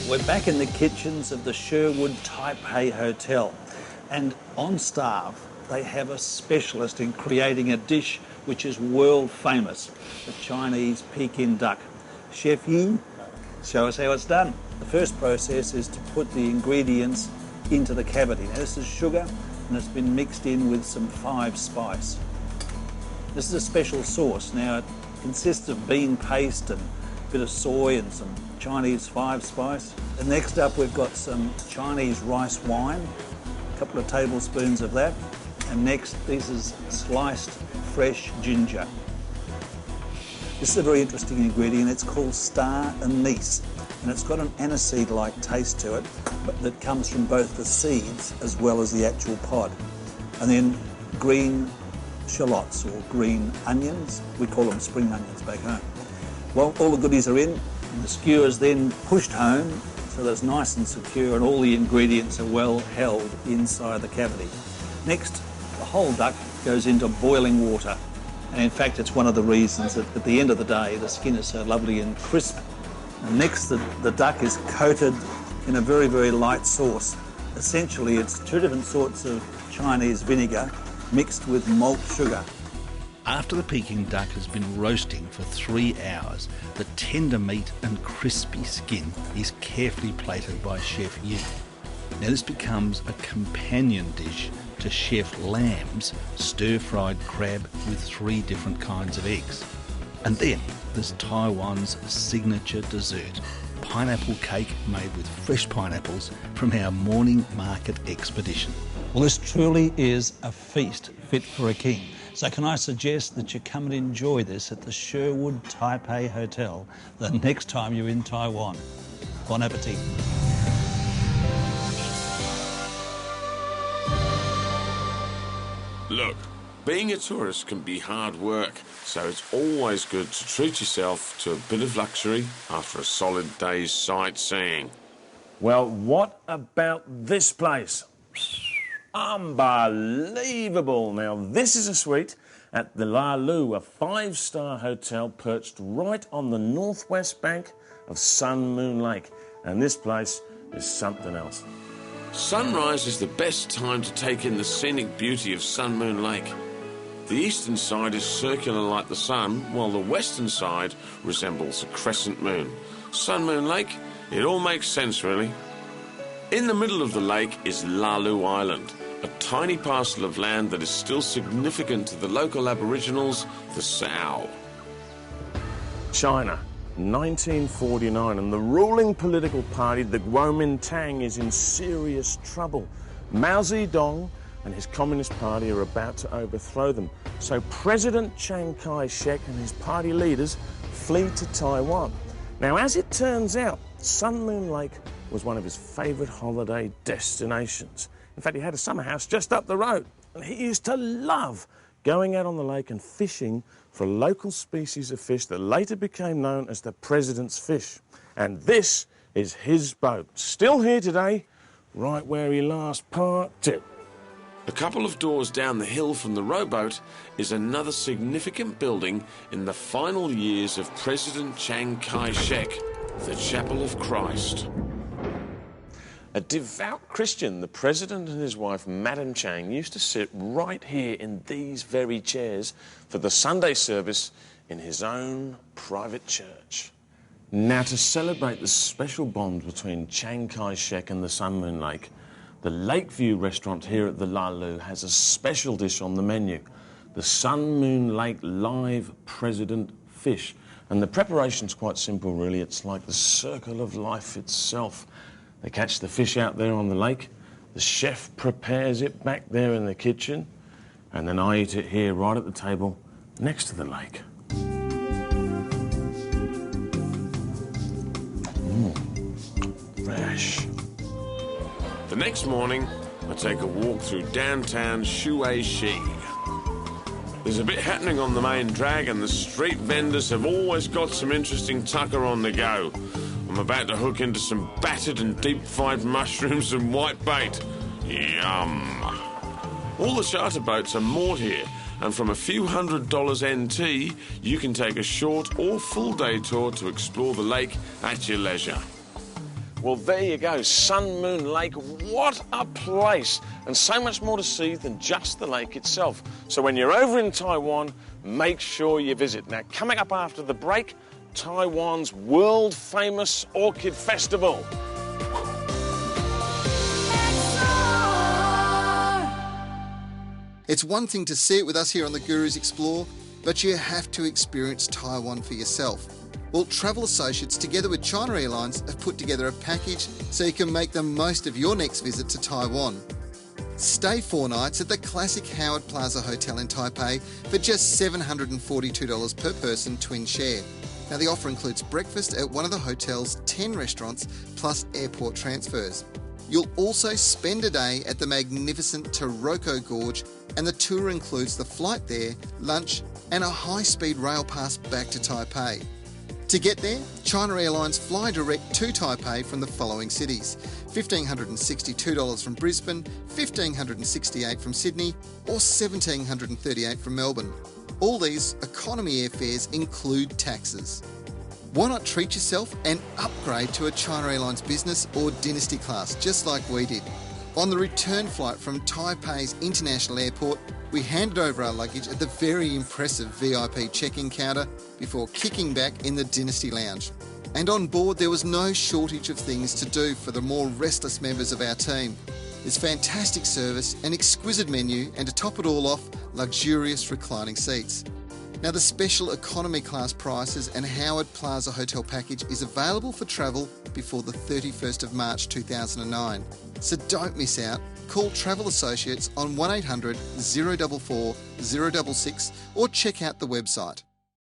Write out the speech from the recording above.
We're back in the kitchens of the Sherwood Taipei Hotel, and on staff they have a specialist in creating a dish which is world famous, the Chinese Peking duck. Chef Yi, show us how it's done. The first process is to put the ingredients into the cavity. Now this is sugar and it's been mixed in with some 5 spice. This is a special sauce. Now it consists of bean paste and a bit of soy and some Chinese 5 spice. And next up we've got some Chinese rice wine, a couple of tablespoons of that. And next this is sliced fresh ginger. This is a very interesting ingredient. It's called star anise, and it's got an aniseed-like taste to it, but that comes from both the seeds as well as the actual pod. And then green shallots or green onions. We call them spring onions back home. Well, all the goodies are in, and the skewer's then pushed home so that it's nice and secure and all the ingredients are well held inside the cavity. Next, the whole duck goes into boiling water. And in fact, it's one of the reasons that at the end of the day, the skin is so lovely and crisp. And next, the duck is coated in a very, very light sauce. Essentially, it's 2 different sorts of Chinese vinegar mixed with malt sugar. After the Peking duck has been roasting for 3 hours, the tender meat and crispy skin is carefully plated by Chef Yi. Now this becomes a companion dish to Chef Lamb's stir-fried crab with 3 different kinds of eggs. And then there's Taiwan's signature dessert, pineapple cake made with fresh pineapples from our morning market expedition. Well, this truly is a feast fit for a king. So can I suggest that you come and enjoy this at the Sherwood Taipei Hotel the next time you're in Taiwan. Bon appetit. Look, being a tourist can be hard work, so it's always good to treat yourself to a bit of luxury after a solid day's sightseeing. Well, what about this place? Unbelievable. Now, this is a suite at the La Lu, a 5-star hotel perched right on the northwest bank of Sun Moon Lake. And this place is something else. Sunrise is the best time to take in the scenic beauty of Sun Moon Lake. The eastern side is circular like the sun, while the western side resembles a crescent moon. Sun Moon Lake, it all makes sense, really. In the middle of the lake is La Lu Island, a tiny parcel of land that is still significant to the local Aboriginals, the Sao. China, 1949, and the ruling political party, the Kuomintang, is in serious trouble. Mao Zedong and his Communist Party are about to overthrow them. So President Chiang Kai-shek and his party leaders flee to Taiwan. Now, as it turns out, Sun Moon Lake was one of his favourite holiday destinations. In fact, he had a summer house just up the road, and he used to love going out on the lake and fishing for a local species of fish that later became known as the President's Fish. And this is his boat, still here today, right where he last parked it. A couple of doors down the hill from the rowboat is another significant building in the final years of President Chiang Kai-shek, the Chapel of Christ. A devout Christian, the President and his wife, Madam Chiang, used to sit right here in these very chairs for the Sunday service in his own private church. Now, to celebrate the special bond between Chiang Kai-shek and the Sun Moon Lake, the Lakeview restaurant here at the La Lu has a special dish on the menu, the Sun Moon Lake Live President Fish. And the preparation's quite simple, really. It's like the circle of life itself. They catch the fish out there on the lake, the chef prepares it back there in the kitchen, and then I eat it here right at the table next to the lake. Fresh. The next morning, I take a walk through downtown Shuishi. There's a bit happening on the main drag, and the street vendors have always got some interesting tucker on the go. I'm about to hook into some battered and deep-fried mushrooms and white bait. Yum. All the charter boats are moored here, and from a few $100 NT, you can take a short or full-day tour to explore the lake at your leisure. Well, there you go, Sun Moon Lake. What a place! And so much more to see than just the lake itself. So when you're over in Taiwan, make sure you visit. Now, coming up after the break, Taiwan's world-famous Orchid Festival. It's one thing to see it with us here on the Gurus Explore, but you have to experience Taiwan for yourself. Well, Travel Associates, together with China Airlines, have put together a package so you can make the most of your next visit to Taiwan. Stay 4 nights at the classic Howard Plaza Hotel in Taipei for just $742 per person, twin share. Now, the offer includes breakfast at one of the hotel's 10 restaurants plus airport transfers. You'll also spend a day at the magnificent Taroko Gorge, and the tour includes the flight there, lunch, and a high-speed rail pass back to Taipei. To get there, China Airlines fly direct to Taipei from the following cities: $1,562 from Brisbane, $1,568 from Sydney, or $1,738 from Melbourne. All these economy airfares include taxes. Why not treat yourself and upgrade to a China Airlines business or dynasty class, just like we did? On the return flight from Taipei's International Airport, we handed over our luggage at the very impressive VIP check-in counter before kicking back in the Dynasty Lounge. And on board, there was no shortage of things to do for the more restless members of our team. There's fantastic service, an exquisite menu, and to top it all off, luxurious reclining seats. Now, the special economy class prices and Howard Plaza Hotel package is available for travel before the 31st of March 2009. So don't miss out. Call Travel Associates on 1800 044 066 or check out the website.